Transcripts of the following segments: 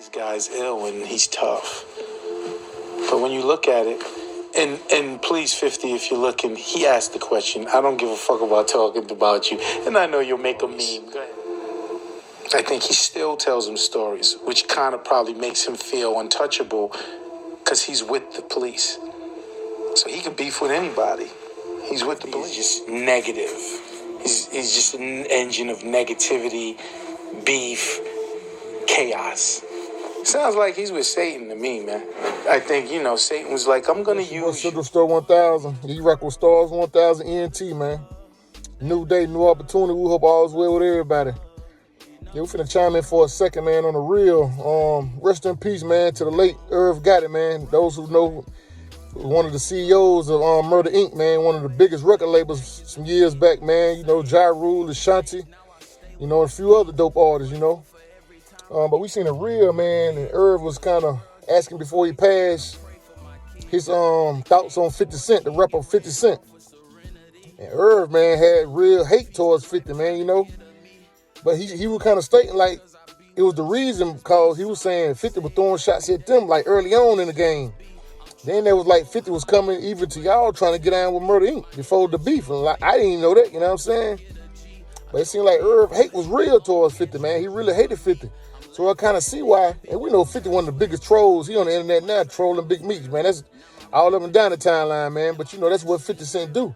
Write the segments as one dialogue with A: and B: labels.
A: This guy's ill and he's tough. But when you look at it, and please, 50, if you're looking, he asked the question. I don't give a fuck about talking about you. And I know you'll make a meme. Go ahead. I think he still tells him stories, which kind of probably makes him feel untouchable because he's with the police. So he could beef with anybody. He's with the police. He's just negative. He's just an engine of negativity, beef, chaos. Sounds like he's with Satan to me, man. I think, Satan was like, I'm going to use
B: Sugar Store 1000. He rock with Stars 1000 ENT, man. New day, new opportunity. We hope all is well with everybody. Yeah, we finna chime in for a second, man, on the real. Rest in peace, man, to the late Irv Gotti, man. Those who know, one of the CEOs of Murder Inc., man, one of the biggest record labels some years back, man. Ja Rule, Ashanti, and a few other dope artists, But we seen a real, man, and Irv was kind of asking before he passed his thoughts on 50 Cent, the rapper 50 Cent. And Irv, man, had real hate towards 50, man, But he was kind of stating like it was the reason because he was saying 50 was throwing shots at them like early on in the game. Then there was like 50 was coming even to y'all trying to get down with Murder Inc. before the beef. And like, I didn't even know that, you know what I'm saying? But it seemed like Irv hate was real towards 50, man. He really hated 50. So I kind of see why. And we know 50 one of the biggest trolls. He on the internet now trolling Big Meech, man. That's all up and down the timeline, man. But that's what 50 Cent do.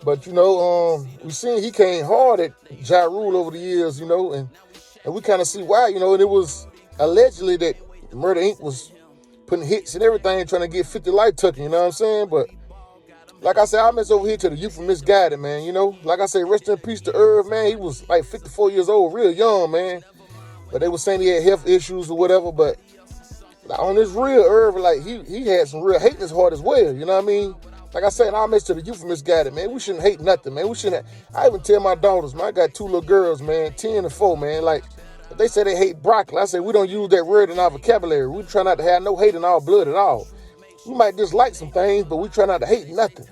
B: But we seen he came hard at Ja Rule over the years, and we kind of see why, and it was allegedly that Murder Inc. was putting hits and everything trying to get 50 light tucking, you know what I'm saying? But like I said, I mess over here to the youth from misguided, man, Like I say, rest in peace to Irv, man. He was like 54 years old, real young, man. But they were saying he had health issues or whatever. But like, on this real Irv, like he had some real hate in his heart as well, you know what I mean? Like I said, I'll mess to the youth from misguided, man. We shouldn't hate nothing, man. We shouldn't. I even tell my daughters, man, I got 2 little girls, man, 10 and 4, man. Like, if they say they hate broccoli, I say we don't use that word in our vocabulary. We try not to have no hate in our blood at all. We might dislike some things, but we try not to hate nothing.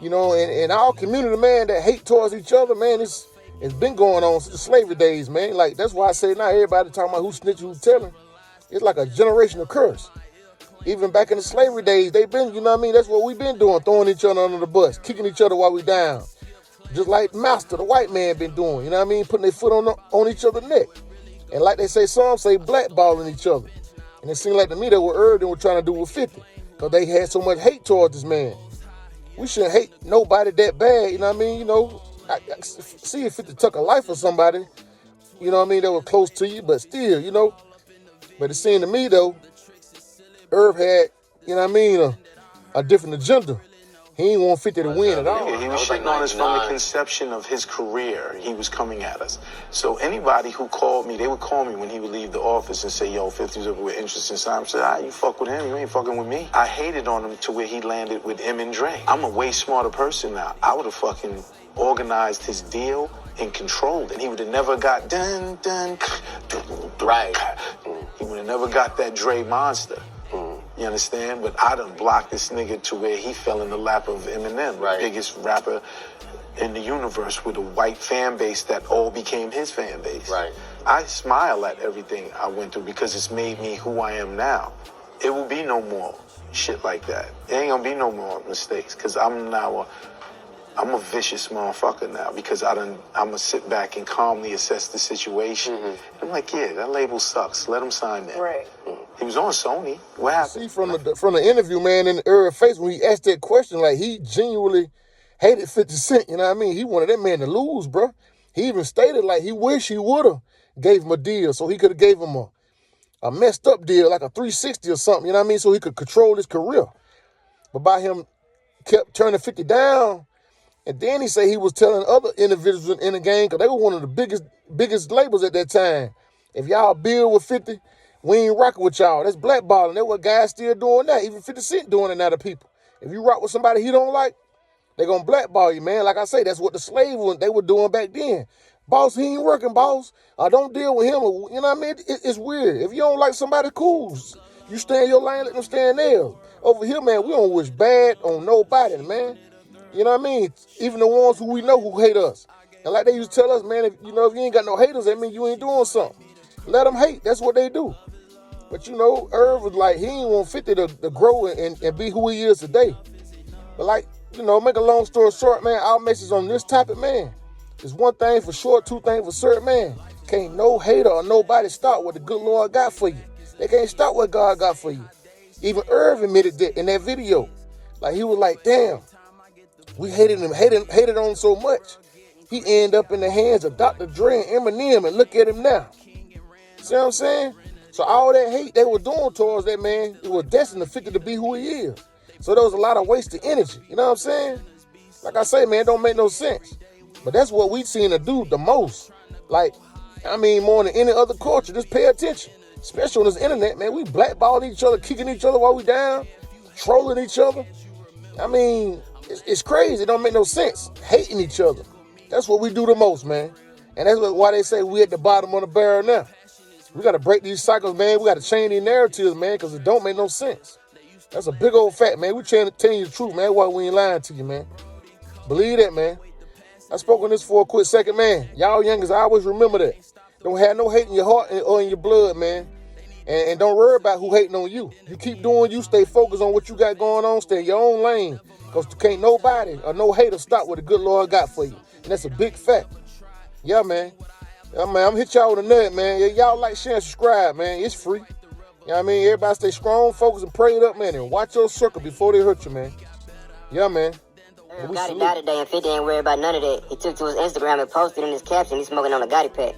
B: And our community, man, that hate towards each other, man, it's been going on since the slavery days, man. Like, that's why I say now everybody talking about who snitching, who telling. It's like a generational curse. Even back in the slavery days, they've been, that's what we've been doing, throwing each other under the bus, kicking each other while we down. Just like Master, the white man, been doing, putting their foot on each other's neck. And like they say, some say blackballing each other. And it seemed like to me that what Irv were trying to do with 50, because they had so much hate towards this man. We shouldn't hate nobody that bad, I see if 50 took a life for somebody, that were close to you, but still, But it seemed to me, though, Irv had, a different agenda. He didn't want 50 to win at all.
A: Yeah, he was shitting on us from the conception of his career. He was coming at us. So anybody who called me, they would call me when he would leave the office and say, yo, 50's over with interest in Simon. I said, you fuck with him, you ain't fucking with me. I hated on him to where he landed with M and Dre. I'm a way smarter person now. I would have fucking organized his deal and controlled it. He would have never got right. He would have never got that Dre monster. You understand? But I done blocked this nigga to where he fell in the lap of Eminem, right. The biggest rapper in the universe with a white fan base that all became his fan base. Right. I smile at everything I went through because it's made me who I am now. It will be no more shit like that. There ain't gonna be no more mistakes because I'm a vicious motherfucker now because I'm gonna sit back and calmly assess the situation. Mm-hmm. I'm like, yeah, that label sucks. Let him sign that. Right. He was on Sony. What happened?
B: See, from the interview, man, in Irv's face, when he asked that question, like, he genuinely hated 50 Cent, you know what I mean? He wanted that man to lose, bro. He even stated, like, he wished he would have gave him a deal so he could have gave him a messed up deal, like a 360 or something, you know what I mean? So he could control his career. But by him kept turning 50 down, and then he said he was telling other individuals in the game, because they were one of the biggest labels at that time. If y'all build with 50, we ain't rocking with y'all. That's blackballing. That's what guys still doing now. Even 50 Cent doing it now to people. If you rock with somebody he don't like, they gonna blackball you, man. Like I say, that's what the slave they were doing back then. Boss, he ain't working, boss. Don't deal with him. You know what I mean? It's weird. If you don't like somebody, cool. You stay in your lane, let them stay in theirs. Over here, man, we don't wish bad on nobody, man. You know what I mean? Even the ones who we know who hate us. And like they used to tell us, man, if you ain't got no haters, that means you ain't doing something. Let them hate. That's what they do. But you know, Irv was like, he ain't want 50 to grow and be who he is today. But like, you know, make a long story short, man, our message on this topic, man, is one thing for sure, two things for certain, man. Can't no hater or nobody stop what the good Lord got for you. They can't stop what God got for you. Even Irv admitted that in that video. Like, he was like, damn, we hated on him so much. He ended up in the hands of Dr. Dre and Eminem, and look at him now. See what I'm saying? So all that hate they were doing towards that man, it was destined to 50 to be who he is. So there was a lot of wasted energy. You know what I'm saying? Like I say, man, it don't make no sense. But that's what we seen to do the most. Like, I mean, more than any other culture, just pay attention. Especially on this internet, man. We blackballing each other, kicking each other while we down, trolling each other. I mean, it's crazy. It don't make no sense. Hating each other. That's what we do the most, man. And that's why they say we at the bottom of the barrel now. We got to break these cycles, man. We got to change these narratives, man, because it don't make no sense. That's a big old fact, man. We trying to tell you the truth, man. Why we ain't lying to you, man. Believe that, man. I spoke on this for a quick second, man. Y'all youngers, I always remember that. Don't have no hate in your heart or in your blood, man. And don't worry about who hating on you. You keep doing you. Stay focused on what you got going on. Stay in your own lane. Because can't nobody or no hater stop what the good Lord got for you. And that's a big fact. Yeah, man. Yeah, man, I'm going to hit y'all with a nut, man. Yeah, y'all like, share, and subscribe, man. It's free. You know what I mean? Everybody stay strong, focused, and prayed up, man. And watch your circle before they hurt you, man. Yeah, man.
C: Gotti died today, and 50 ain't worried about none of that. He took to his Instagram and posted in his caption, he's smoking on a Gotti pack.